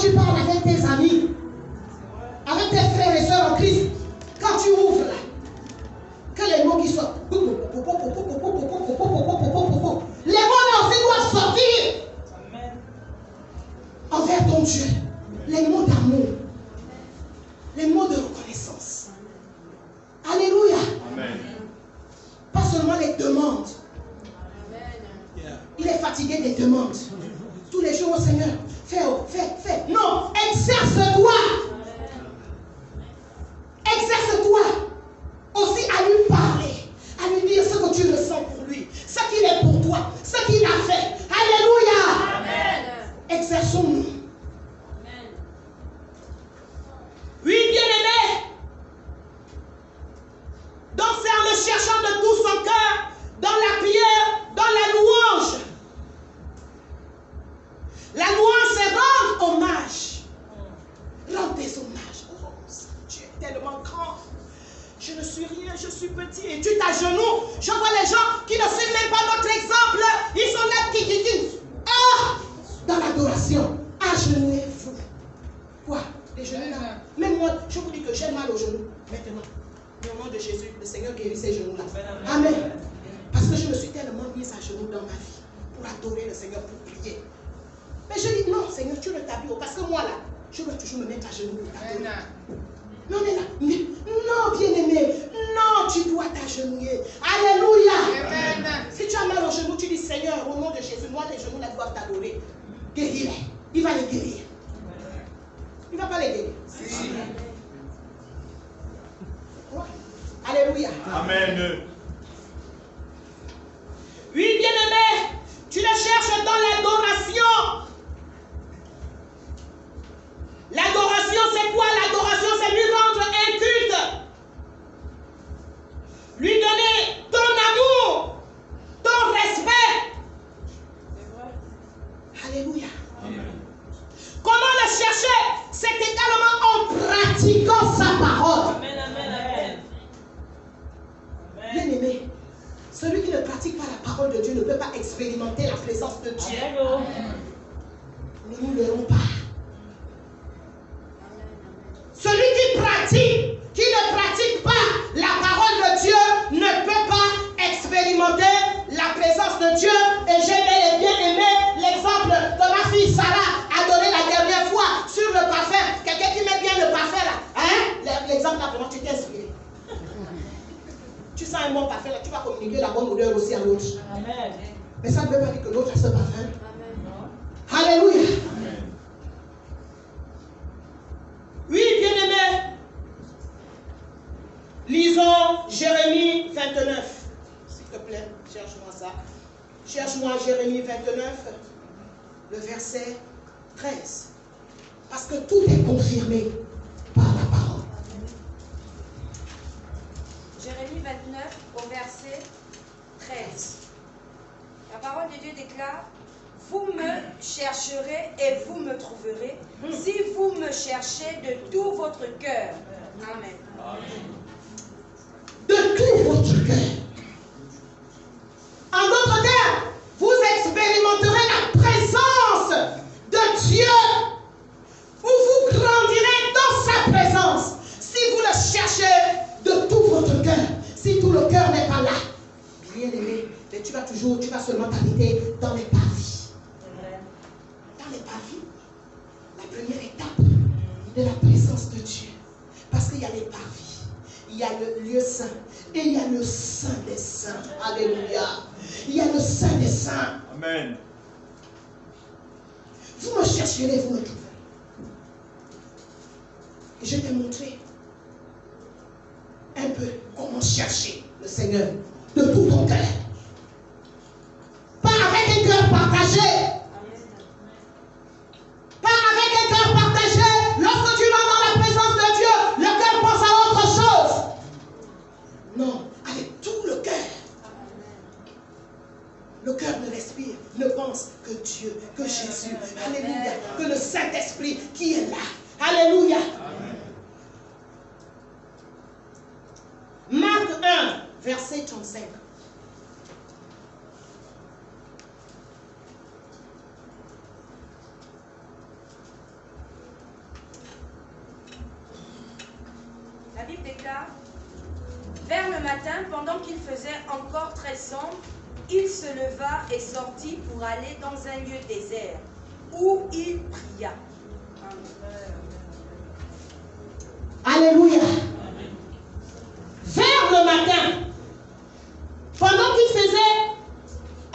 tu parles avec tes amis, avec tes frères et sœurs en Christ, quand tu ouvres là, que les mots qui sortent, les mots là aussi doivent sortir envers ton Dieu. Les mots d'amour, les mots de reconnaissance. Alléluia. Amen. Pas seulement les demandes. Il est fatigué des demandes. Tous les jours, au Seigneur, fais. Non, exerce-toi. Exerce-toi aussi à lui parler, à lui dire ce que tu ressens pour lui, ce qu'il est pour toi, ce qu'il a fait. Alléluia. Amen. Exerçons-nous. Oui, bien-aimé. Donc c'est en le cherchant de tout son cœur, dans la prière, dans la louange. La louange, c'est rendre hommage. Rendre des hommages. Oh, tu es tellement grand. Je ne suis rien, je suis petit. Et tu t'agenouilles. Je vois les gens qui ne suivent même pas notre exemple. Ils sont là, qui. Ah, dans l'adoration. Agenouillez-vous. Quoi? Les genoux là. Même moi, je vous dis que j'ai mal aux genoux. Maintenant. Mais au nom de Jésus, le Seigneur guérit ces genoux-là. Amen. Parce que je me suis tellement mise à genoux dans ma vie pour adorer le Seigneur, pour prier. Mais je dis non, Seigneur, tu ne t'habilles. Parce que moi là, je dois toujours me mettre à genoux pour t'adorer. Mais on est là. Mais non, bien-aimé. Non, tu dois t'agenouiller. Alléluia. Amen. Si tu as mal aux genoux, tu dis Seigneur, au nom de Jésus, moi les genoux là doivent t'adorer. Guéris-les. Il va les guérir. Il ne va pas les guérir. Alléluia. Amen. Oui, bien-aimé, tu le cherches dans l'adoration. L'adoration, c'est quoi? L'adoration, c'est lui rendre un culte. Lui donner ton amour, ton respect. Alléluia. Amen. Comment le chercher? C'est également en pratiquant sa parole. Amen, amen, amen. Bien-aimé, celui qui ne pratique pas la parole de Dieu ne peut pas expérimenter la présence de Dieu. Nous ne l'aurons pas. Celui qui ne pratique pas la parole de Dieu ne peut pas expérimenter la présence de Dieu. Et j'ai bel et bien aimé l'exemple de ma fille Sarah a donné la dernière fois sur le parfum. Quelqu'un qui met bien le parfum là. Hein? L'exemple là, vraiment, tu t'es inspiré. Tu sens un bon parfum là, tu vas communiquer la bonne odeur aussi à l'autre. Amen. Mais ça ne veut pas dire que l'autre a ce parfum. Amen. Alléluia. Amen. Oui, bien-aimé. Lisons Jérémie 29. S'il te plaît, cherche-moi ça. Cherche-moi Jérémie 29, le verset 13. Parce que tout est confirmé par la parole. Jérémie 29 au verset 13. La parole de Dieu déclare: vous me chercherez et vous me trouverez si vous me cherchez de tout votre cœur. Amen. De tout votre cœur. En d'autres termes, vous expérimenterez la présence de Dieu, où vous grandirez dans sa présence si vous le cherchez de tout votre cœur. Si tout le cœur n'est pas là, bien aimé, mais tu vas seulement t'arrêter dans les parvis. Dans les parvis, la première étape de la présence de Dieu. Parce qu'il y a les parvis, il y a le lieu saint et il y a le saint des saints. Alléluia. Il y a le saint des saints. Amen. Vous me chercherez, vous me trouverez. Et je t'ai montré un peu comment chercher le Seigneur de tout ton cœur. Pas avec un cœur partagé. Pas avec un cœur partagé. Lorsque tu vas dans la présence de Dieu, le cœur pense à autre chose. Non, avec tout le cœur. Le cœur ne respire, ne pense que Dieu, que Jésus. Alléluia. Que le Saint-Esprit qui est là. Alléluia. Marc 1, verset 35. La Bible déclare, vers le matin, pendant qu'il faisait encore très sombre, il se leva et sortit pour aller dans un lieu désert, où il pria. Alléluia. Vers le matin, pendant qu'il faisait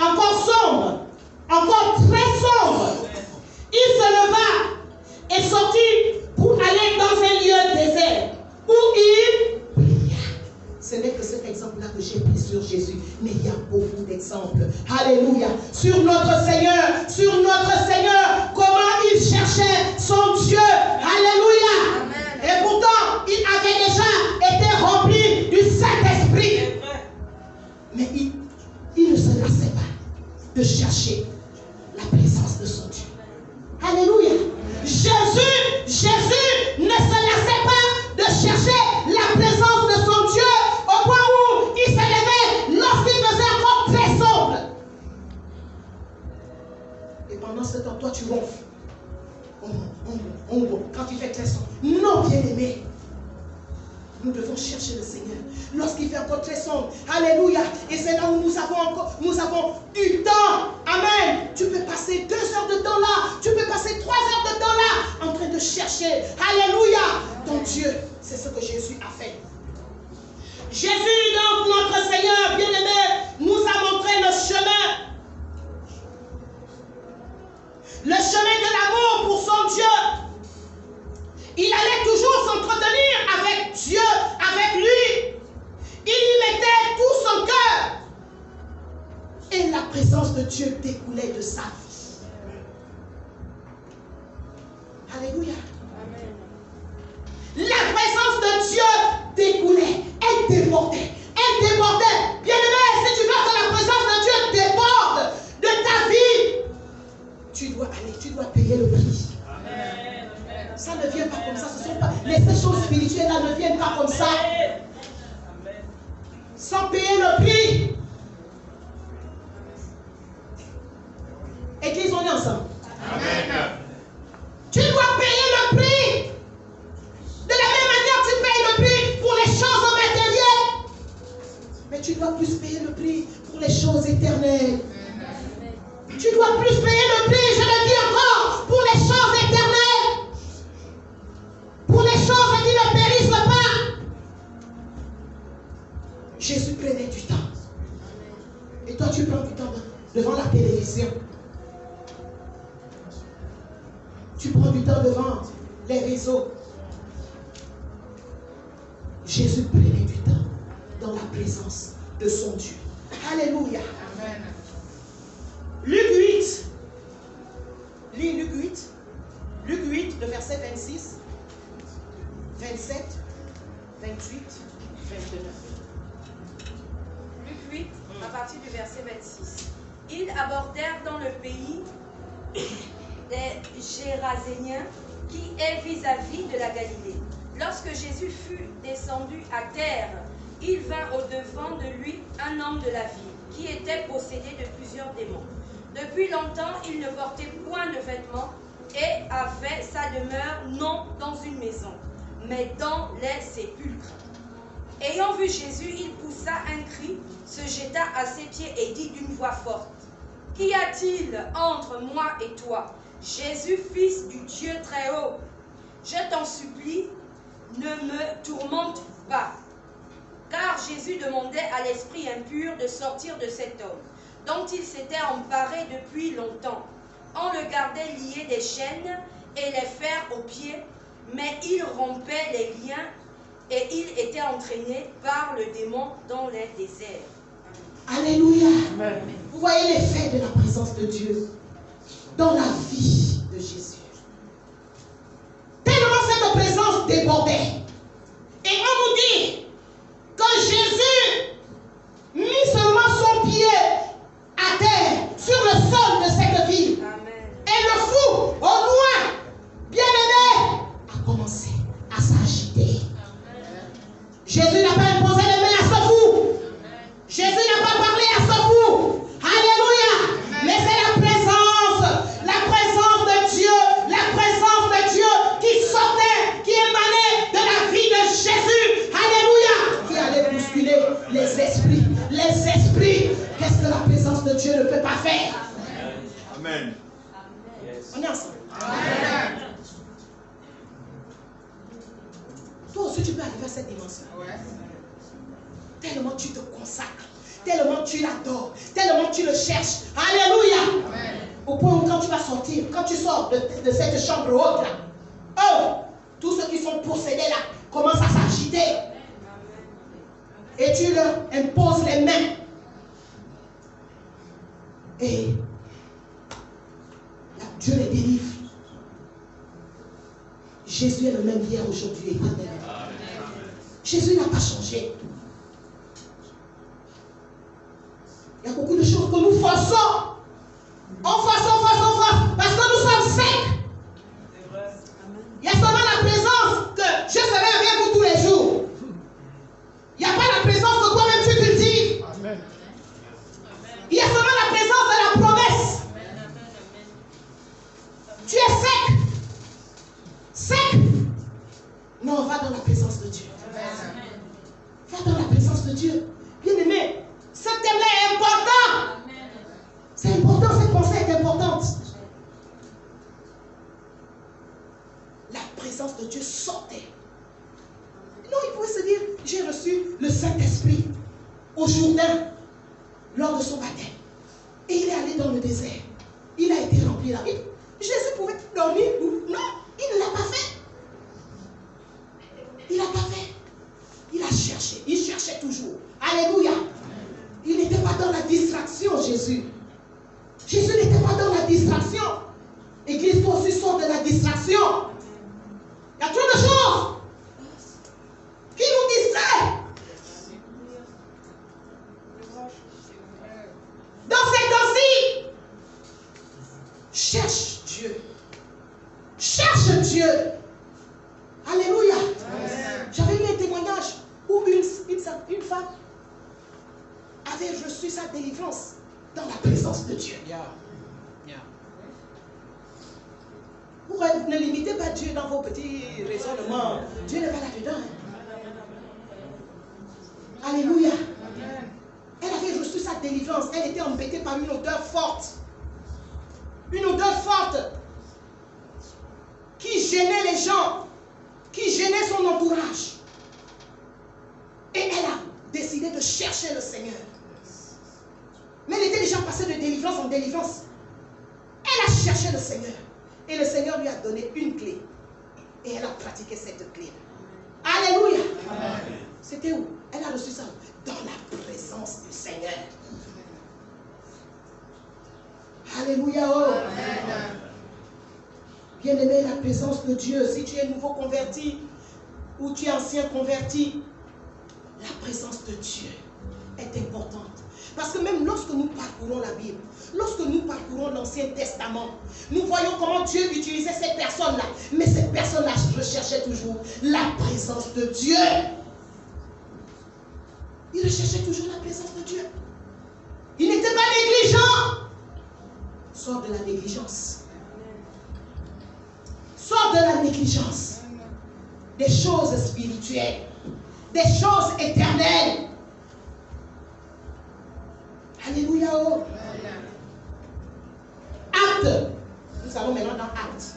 encore sombre, encore très sombre, il se leva et sortit pour aller dans un lieu désert, où il pria. Ce n'est que cet exemple-là que j'ai pris sur Jésus, mais il y a beaucoup d'exemples. Alléluia. Sur notre Seigneur, comment il cherchait son Dieu. Alléluia. Amen. Et pourtant, il avait déjà été rempli du Saint-Esprit. Mais il ne se lassait pas de chercher la présence de son Dieu. Alléluia. Jésus ne se lassait pas de chercher la présence de son Dieu au point où il se levait lorsqu'il faisait encore très sombre. Et pendant ce temps, toi tu ronfles. Quand il fait très sombre. Non, bien-aimé. Nous devons chercher le Seigneur lorsqu'il fait encore très sombre. Alléluia. Et c'est là où nous avons du temps. Amen. Tu peux passer 2 heures de temps là. Tu peux passer 3 heures de temps là en train de chercher. Alléluia. Ton Dieu. C'est ce que Jésus a fait. Jésus, donc notre Seigneur bien-aimé, nous a montré le chemin. Le chemin de l'amour pour son Dieu. Il allait toujours s'entretenir avec Dieu, avec lui. Il y mettait tout son cœur. Et la présence de Dieu découlait de sa vie. Alléluia. Amen. La présence de Dieu découlait. Elle débordait. Elle débordait. Bien-aimé, si tu veux que la présence de Dieu déborde de ta vie, tu dois aller, tu dois payer le prix. Amen. Ça ne vient pas comme ça. Ce sont pas, ces choses spirituelles là ne viennent pas comme ça. Sans payer le prix. Église, on est ensemble. Amen. Tu dois payer le prix. De la même manière, tu payes le prix pour les choses matérielles. Mais tu dois plus payer le prix pour les choses éternelles. Tu dois plus payer le prix, je le dis encore, pour les choses éternelles. Pour les choses qui ne périssent pas. Jésus prenait du temps. Et toi, tu prends du temps devant la télévision. Tu prends du temps devant les réseaux. Jésus prenait du temps dans la présence de son Dieu. Alléluia. Amen. Luc 8. Lis Luc 8. Luc 8, le verset 26, 27, 28, 29. Luc 8, à partir du verset 26. Ils abordèrent dans le pays des Géraséniens, qui est vis-à-vis de la Galilée. Lorsque Jésus fut descendu à terre, il vint au-devant de lui un homme de la ville, qui était possédé de plusieurs démons. Depuis longtemps, il ne portait point de vêtements et avait sa demeure non dans une maison, mais dans les sépulcres. Ayant vu Jésus, il poussa un cri, se jeta à ses pieds et dit d'une voix forte, « Qu'y a-t-il entre moi et toi, Jésus, fils du Dieu très haut? Je t'en supplie, ne me tourmente pas. » Car Jésus demandait à l'esprit impur de sortir de cet homme, dont il s'était emparé depuis longtemps. On le gardait lié des chaînes et les fers aux pieds, mais il rompait les liens et il était entraîné par le démon dans les déserts. Alléluia. Amen. Vous voyez l'effet de la présence de Dieu dans la vie de Jésus. Tellement cette présence débordait. Et on nous dit que Jésus mit seulement son pied à terre sur le sol de cette ville. Amen. Et le fou, au loin, bien-aimé, a commencé à s'agiter. Jésus n'a pas imposé les mains à ce fou. Jésus n'a pas parlé à ce fou. Alléluia. Mais c'est la présence de Dieu qui sortait, qui émanait de la vie de Jésus. Amen. On est ensemble. Amen. Toi aussi, tu peux arriver à cette dimension. Tellement tu te consacres, tellement tu l'adores, tellement tu le cherches. Alléluia. Au point où quand tu vas sortir, quand tu sors de cette chambre haute là, oh, tous ceux qui sont possédés là commencent à s'agiter. Et tu leur imposes les mains. Et Dieu les délivre. Jésus est le même hier, aujourd'hui et éternellement. Jésus n'a pas changé. Il y a beaucoup de choses que nous forçons. On force, parce que nous sommes secs. Il y a seulement la présence que je serai avec vous tous les jours. Il n'y a pas la présence que toi-même tu cultives. Amen. Il y a seulement la présence de la promesse. Tu es sec. Sec. Non, va dans la présence de Dieu. Va dans la présence de Dieu. Bien-aimé, ce thème-là est important. C'est important, cette pensée est importante. La présence de Dieu sortait. Non, il pouvait se dire, j'ai reçu le Saint-Esprit au Jourdain lors de son baptême. Et il est allé dans le désert. Il a été rempli là. Jésus pouvait dormir. Non, il ne l'a pas fait. Il n'a pas fait. Il a cherché. Il cherchait toujours. Alléluia. Il n'était pas dans la distraction, Jésus. Jésus n'était pas dans la distraction. Église, toi aussi, sors de la distraction. Il y a trop de choses qui nous distraient. Dans ces temps-ci, cherche Dieu. Cherche Dieu. Alléluia. J'avais eu un témoignage où une femme avait reçu sa délivrance dans la présence de Dieu. Vous ne limitez pas Dieu dans vos petits raisonnements. Dieu n'est pas là-dedans. Alléluia. Elle avait reçu sa délivrance. Elle était embêtée par une odeur forte. Une odeur forte qui gênait les gens, qui gênait son entourage. Et elle a décidé de chercher le Seigneur. Mais elle était déjà passée de délivrance en délivrance. Elle a cherché le Seigneur. Et le Seigneur lui a donné une clé. Et elle a pratiqué cette clé. Alléluia. C'était où? Elle a reçu ça dans la présence du Seigneur. Alléluia. Oh. Bien-aimé, la présence de Dieu. Si tu es nouveau converti ou tu es ancien converti, la présence de Dieu est importante. Parce que même lorsque nous parcourons la Bible, lorsque nous parcourons l'Ancien Testament, nous voyons comment Dieu utilisait ces personnes-là. Mais ces personnes-là recherchaient toujours la présence de Dieu. Ils recherchaient toujours la présence de Dieu. Ils n'étaient pas négligents. Sors de la négligence. Sors de la négligence. Des choses spirituelles. Des choses éternelles. Alléluia. Oh. Acte. Nous allons maintenant dans Acte.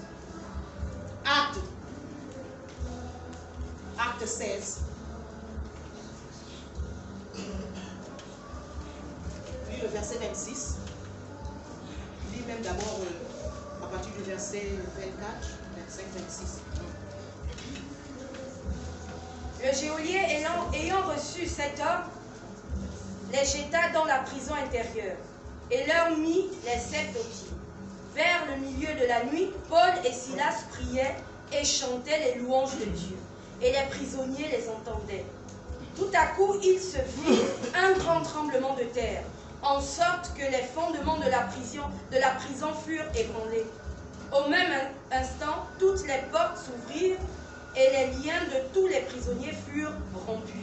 Acte 16. Lis le verset 26. Lis même d'abord à partir du verset 24, 25, 26. Le geôlier ayant reçu cet homme, les jeta dans la prison intérieure et leur mit les sceptres aux pieds. Vers le milieu de la nuit, Paul et Silas priaient et chantaient les louanges de Dieu. Et les prisonniers les entendaient. Tout à coup, il se fit un grand tremblement de terre, en sorte que les fondements de la prison furent ébranlés. Au même instant, toutes les portes s'ouvrirent et les liens de tous les prisonniers furent rompus.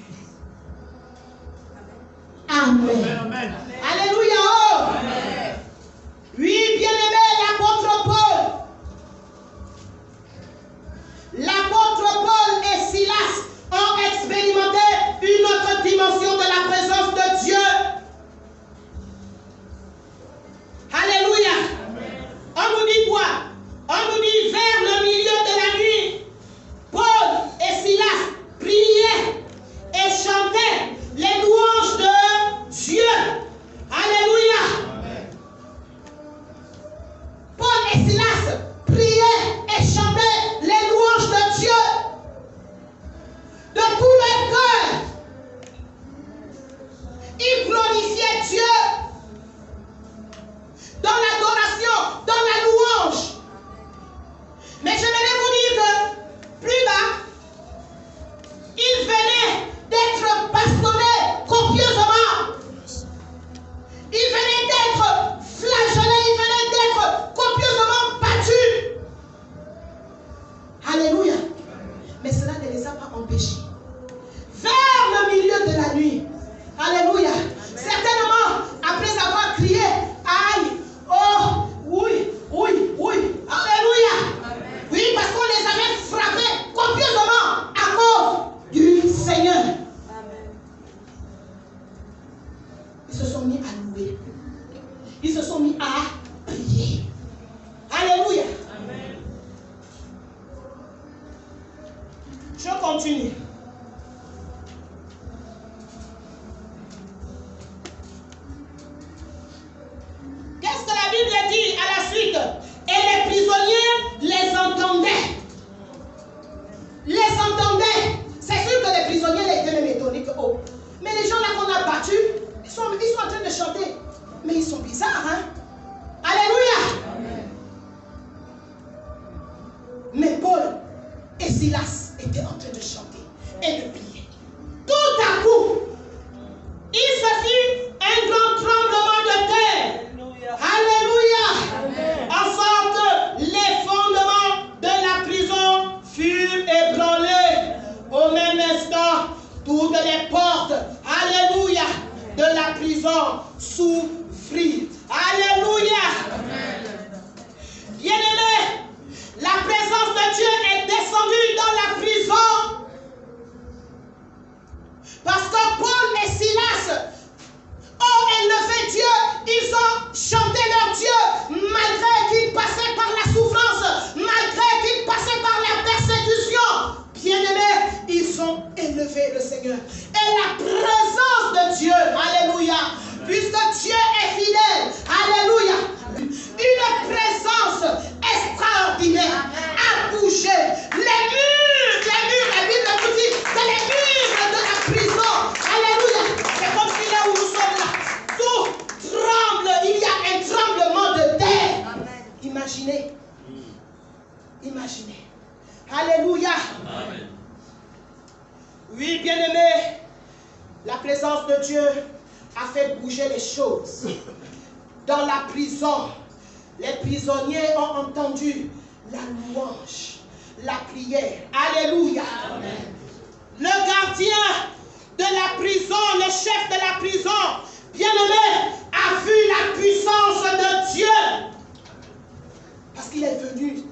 Amen. Amen. Alléluia. Oh. Amen. Oui, bien-aimé, l'apôtre Paul. L'apôtre Paul et Silas ont expérimenté une autre dimension de la présence de Dieu. Alléluia. Amen. les a pas empêchés. Vers le milieu de la nuit. Alléluia. Certainement, après avoir crié, aïe, oh, oui, oui, oui. Alléluia. Oui, parce qu'on les avait frappés copieusement à cause du Seigneur. Ils se sont mis à louer. Ils se sont mis à prier. Alléluia. Amen. Je continue. Qu'est-ce que la Bible dit à la suite? Et les prisonniers les entendaient. Les entendaient. C'est sûr que les prisonniers étaient même étonnés que, oh, mais les gens là qu'on a battus, ils sont en train de chanter. Mais ils sont bizarres, hein? Alléluia! Amen. Mais Paul et Silas étaient en train de chanter et de prier. Tout à coup, il se fit un grand tremblement de terre. Alléluia! Amen. En sorte que les fondements de la prison furent ébranlés. Au même instant, toutes les portes, alléluia, de la prison s'ouvrirent. Alléluia. Bien-aimés, la présence de Dieu est descendue dans la prison. Parce que Paul et Silas ont élevé Dieu. Ils ont chanté leur Dieu malgré qu'ils passaient par la souffrance, malgré qu'ils passaient par la persécution. Bien-aimés, ils ont élevé le Seigneur. Et la présence de Dieu, alléluia, puisque Dieu est fidèle, alléluia, une présence extraordinaire a bougé. Les murs, la Bible nous dit que les murs de la prison, alléluia, c'est comme si là où nous sommes là, tout tremble, il y a un tremblement de terre. Amen. Imaginez, imaginez, alléluia. Amen. Oui, bien-aimés, la présence de Dieu a fait bouger les choses. Dans la prison, les prisonniers ont entendu la louange, la prière. Alléluia. Amen. Le gardien de la prison, le chef de la prison, bien-aimé, a vu la puissance de Dieu. Parce qu'il est venu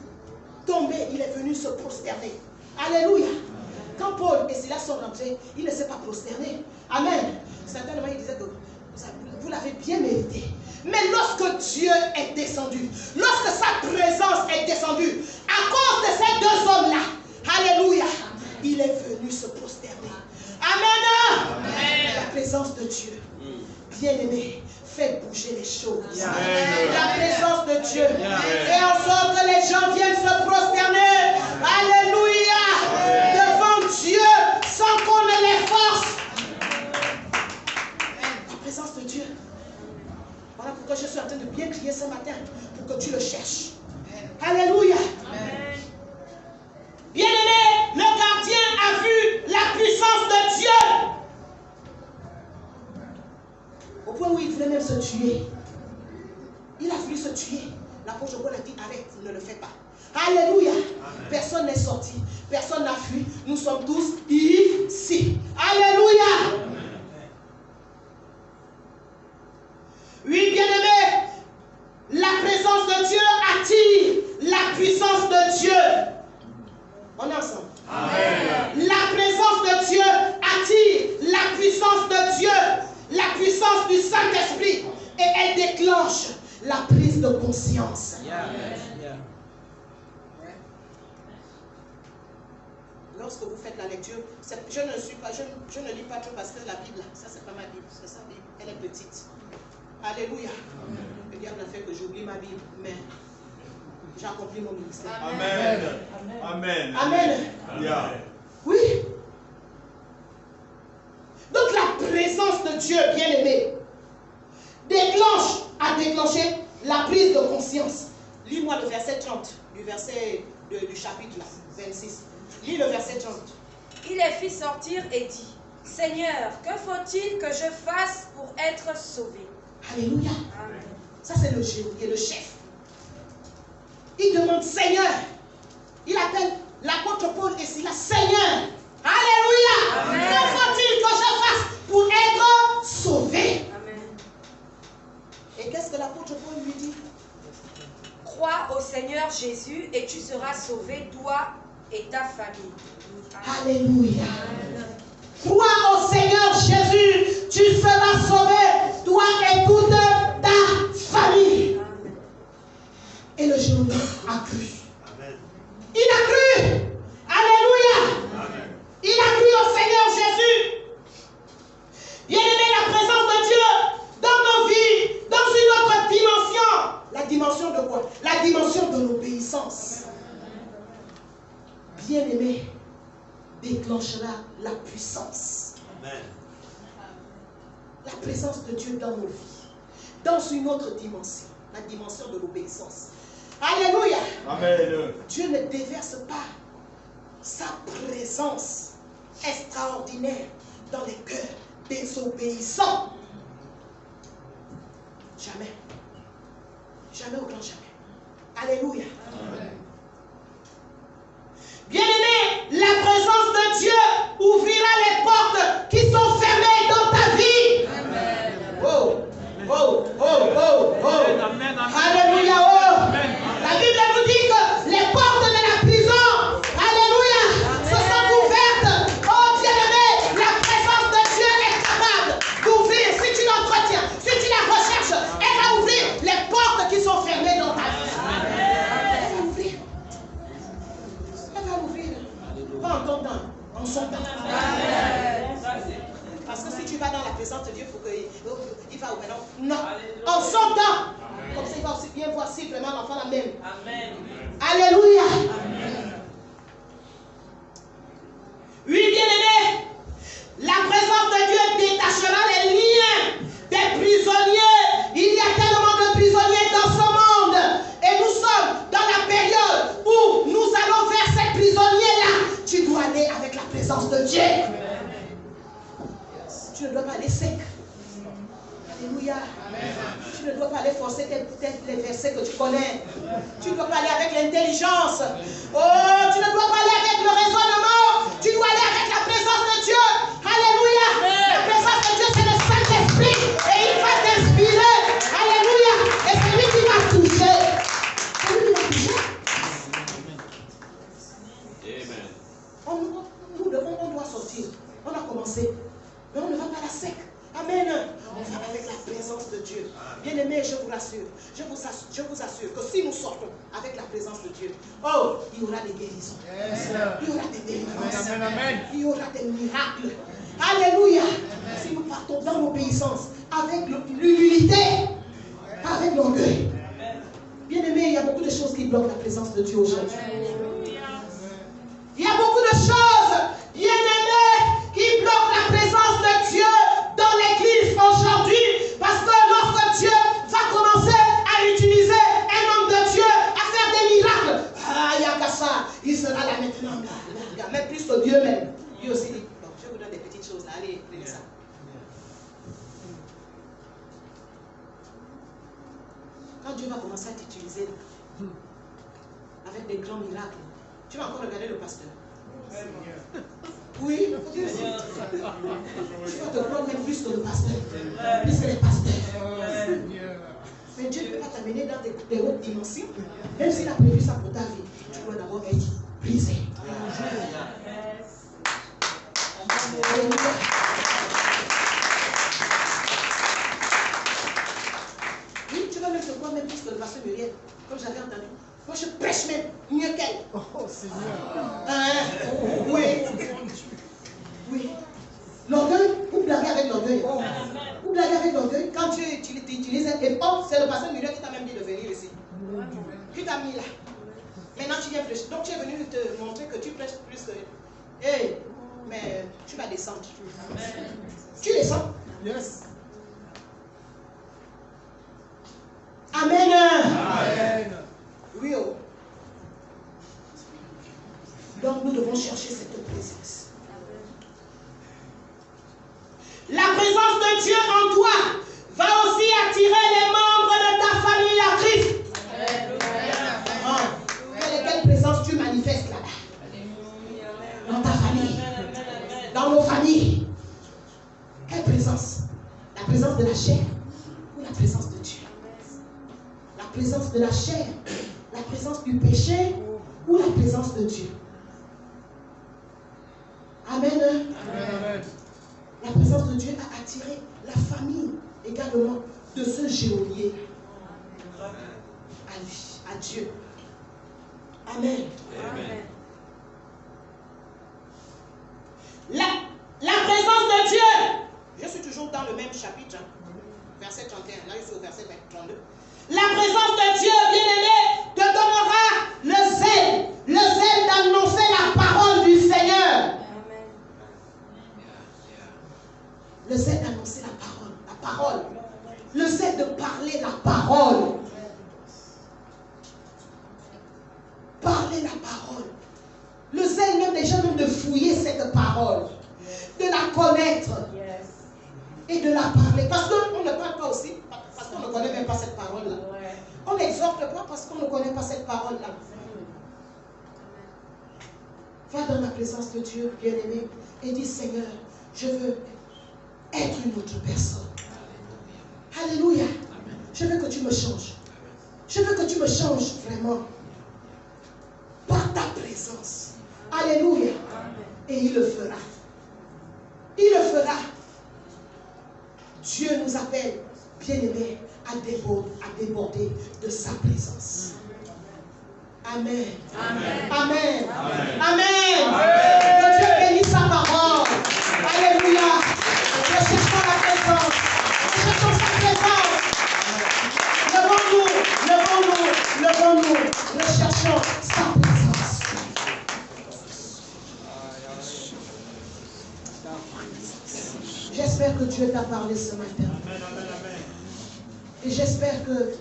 tomber, il est venu se prosterner. Alléluia. Quand Paul et Silas sont rentrés, il ne s'est pas prosterné. Amen. Certainement, il disait que vous l'avez bien mérité. Mais lorsque Dieu est descendu, lorsque sa présence est descendue, à cause de ces deux hommes-là, alléluia, il est venu se prosterner. Amen. Amen. La présence de Dieu, bien-aimé, fait bouger les choses. Amen. La présence de Dieu fait en sorte que les gens viennent se prosterner. Alléluia. Devant Dieu, sans qu'on ne les force. La présence de Dieu. Voilà pourquoi je suis en train de bien crier ce matin, pour que tu le cherches. Alléluia. Amen. Bien-aimé, le gardien a vu la puissance de Dieu. Au point où il voulait même se tuer. Il a voulu se tuer. L'apôtre Paul a dit, arrête, ne le fais pas. Alléluia. Amen. Personne n'est sorti. Personne n'a fui. Nous sommes tous ici. Alléluia. Amen. Oui, bien-aimé, la présence de Dieu attire la puissance de Dieu. On est ensemble. Amen. La présence de Dieu attire la puissance de Dieu, la puissance du Saint-Esprit, et elle déclenche la prise de conscience. Amen. Lorsque vous faites la lecture, je ne lis pas trop parce que la Bible, ça c'est pas ma Bible, c'est sa Bible, elle est petite. Alléluia. Amen. Le diable a fait que j'oublie ma Bible, mais j'ai accompli mon ministère. Amen. Amen. Amen. Amen. Oui. Donc la présence de Dieu, bien-aimé, a déclenché la prise de conscience. Lis-moi le verset 30, du chapitre 26. Lis le verset 30. Il les fit sortir et dit, Seigneur, que faut-il que je fasse pour être sauvé? Alléluia. Amen. Ça c'est le chef. Il demande Seigneur. Il appelle l'apôtre l'apôtre Paul et Silas, Seigneur, alléluia, que faut-il que je fasse pour être sauvé? Amen. Et qu'est-ce que l'apôtre Paul lui dit? Crois au Seigneur Jésus et tu seras sauvé, toi et ta famille. Alléluia. Crois au Seigneur Jésus, tu seras sauvé, toi et toute ta famille. Amen. Et le jeune homme a cru. Amen. Il a cru. Alléluia. Amen. Il a cru au Seigneur Jésus. Bien-aimé, la présence de Dieu dans nos vies, dans une autre dimension. La dimension de quoi? La dimension de l'obéissance. Bien-aimé, déclenchera la puissance. Amen. La présence de Dieu dans nos vies. Dans une autre dimension. La dimension de l'obéissance. Alléluia. Amen. Dieu ne déverse pas sa présence extraordinaire dans les cœurs désobéissants. Jamais. Jamais au grand jamais. Alléluia. Amen. Bien-aimé, la présence de Dieu ouvrira les portes qui sont fermées dans ta vie. Amen. Oh, oh, oh, oh, oh. Amen. Alléluia. Oh. La Bible nous dit que les portes de la prison, alléluia, se sont ouvertes. Oh bien-aimé, la présence de Dieu est capable d'ouvrir, si tu l'entretiens, si tu la recherches, elle va ouvrir les portes qui sont fermées dans ta vie. Elle va ouvrir. Elle va ouvrir. Pas en ton temps, en son temps. Parce que si tu vas dans la présence de Dieu, il faut qu'il va ouvrir. Non, en son temps. Comme ça, il va aussi bien voir si vraiment l'enfant l'amène. Amen. Alléluia. Oui, bien-aimé, la présence de Dieu détachera les liens des prisonniers. Il y a tellement de prisonniers dans ce monde. Et nous sommes dans la période où nous allons vers ces prisonniers-là. Tu dois aller avec la présence de Dieu. Tu ne dois pas aller sec. Alléluia. Tu ne dois pas aller forcer les versets que tu connais. Tu ne dois pas aller avec l'intelligence. Oh, tu ne dois pas aller avec le raisonnement. Tu dois aller avec la présence de Dieu. Alléluia. La présence de Dieu, c'est le Saint-Esprit. Et il va t'inspirer. Alléluia. Et c'est lui qui va toucher. C'est lui qui va toucher. Amen. On doit sortir. On a commencé. Mais on ne va pas à la sec. Amen. On va avec la présence de Dieu. Bien-aimés, je vous rassure. Je vous assure que si nous sortons avec la présence de Dieu, oh, il y aura des guérisons. Il y aura des délivrances. Il y aura des miracles. Alléluia. Si nous partons dans l'obéissance, avec l'humilité, avec l'orgueil. Bien-aimés, il y a beaucoup de choses qui bloquent la présence de Dieu aujourd'hui. Il y a beaucoup de choses, bien-aimés, qui bloquent la présence de Dieu dans l'église aujourd'hui. Parce que lorsque Dieu va commencer à utiliser un homme de Dieu à faire des miracles, ah, Yakasa, il sera là maintenant. Même plus que Dieu même. Dieu aussi dit, bon, je vous donne des petites choses là, allez, prenez ça. Quand Dieu va commencer à t'utiliser avec des grands miracles, tu vas encore regarder le pasteur. Oui, tu vas te prendre même plus que le pasteur, plus que les pasteurs. Mais Dieu ne peut pas t'amener dans des hautes dimensions. Même s'il a prévu ça pour ta vie, tu dois d'abord être brisé. Oui, tu vas même te prendre même plus que le pasteur Muriel, comme j'avais entendu. Moi, je prêche même mieux qu'elle. Oh, Seigneur. Oui. Oui. L'orgueil, vous blaguez avec l'orgueil. Vous blaguez avec l'orgueil. Quand tu utilises un effort, c'est le pasteur Muriel qui t'a même dit de venir ici. Qui t'a mis là. Maintenant, tu viens prêcher. Donc, tu es venu te montrer que tu prêches plus que. Hey, mais tu vas descendre. Tu descends. Yes. Amen. Amen. Oui, oh. Donc nous devons chercher cette présence. La présence de Dieu en toi va aussi attirer les membres de ta famille à Christ. Quelle présence tu manifestes là-bas? la chair ou la présence de Dieu? La présence de la chair, la présence du péché ou la présence de Dieu? Amen. Amen. La présence de Dieu a attiré la famille également de ce geôlier à lui, à Dieu. Amen. Amen. La présence de Dieu. Je suis toujours dans le même chapitre, verset 31. Là, je suis au verset 32. La présence de Dieu, bien-aimé, te donnera le zèle d'annoncer la parole du Seigneur. Amen. Le zèle d'annoncer la parole. Le zèle de parler la parole. Parler la parole. Le zèle même des gens même de fouiller cette parole. De la connaître. Et de la parler. Parce qu'on ne parle pas aussi, parce qu'on ne connaît même pas cette parole-là. On n'exhorte pas parce qu'on ne connaît pas cette parole-là. Va dans la présence de Dieu, bien-aimé, et dis, Seigneur, je veux être une autre personne. Alléluia. Je veux que tu me changes. Je veux que tu me changes vraiment. Par ta présence. Alléluia. Et il le fera. Il le fera. Dieu nous appelle, bien-aimés, à déborder de sa présence. Amen. Amen. Amen. Amen. Amen. Que Dieu bénisse sa parole. Alléluia. Recherchons la présence. Recherchons sa présence. Levons-nous. Recherchons sa présence. J'espère que Dieu t'a parlé ce matin. Et j'espère que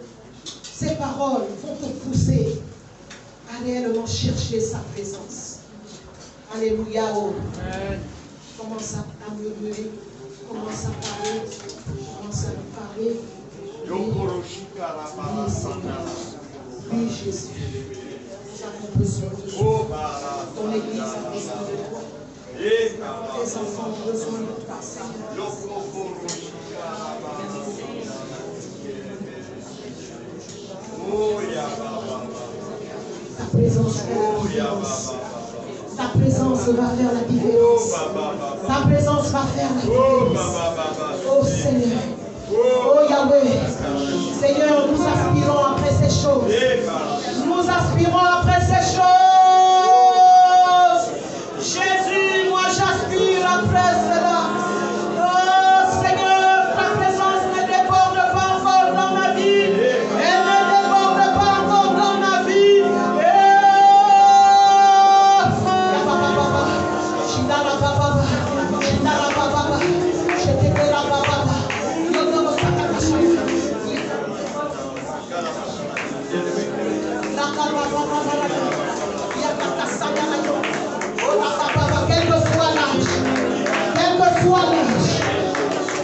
ces paroles vont te pousser à réellement chercher sa présence. Alléluia. Oh. Commence à murmurer. Commence à parler. Commence à nous parler. Oui, Jésus. Nous avons besoin de toi. Ton église a besoin de toi. Tes enfants ont besoin de toi, Seigneur. Ta présence fait la différence. Ta présence va faire la différence. Ta présence va faire la différence. Oh Seigneur. Oh Yahweh. Seigneur, nous aspirons après ces choses. Nous aspirons après ces choses. Jésus, moi j'aspire après cela. Oh Seigneur, ta présence ne déborde pas encore dans ma vie. Elle ne déborde pas encore dans ma vie.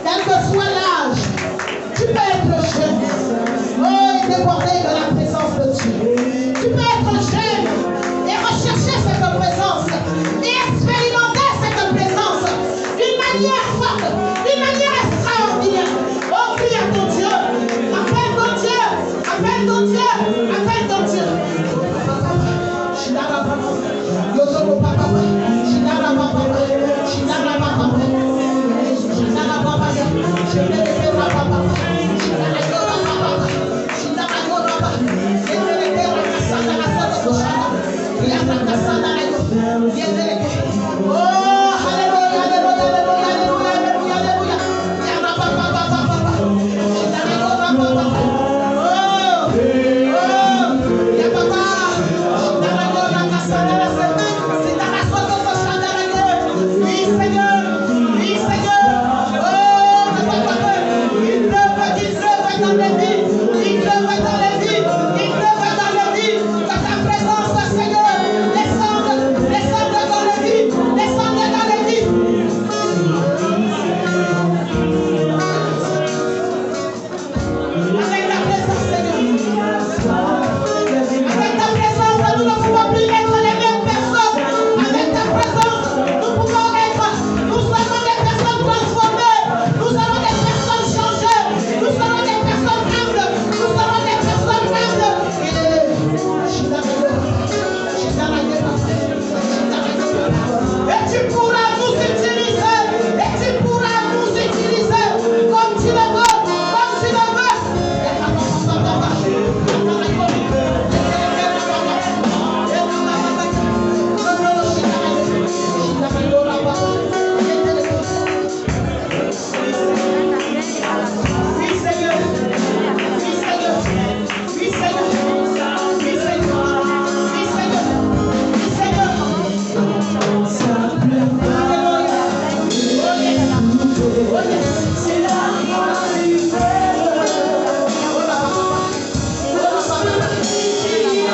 Quel que soit l'âge, tu peux être jeune, oh, et déborder de la présence de Dieu. Tu peux être jeune et rechercher cette présence et expérimenter cette présence d'une manière forte, d'une manière extraordinaire. Oh, prie à ton Dieu, appelle ton Dieu, appelle ton Dieu, appelle ton Dieu. Oh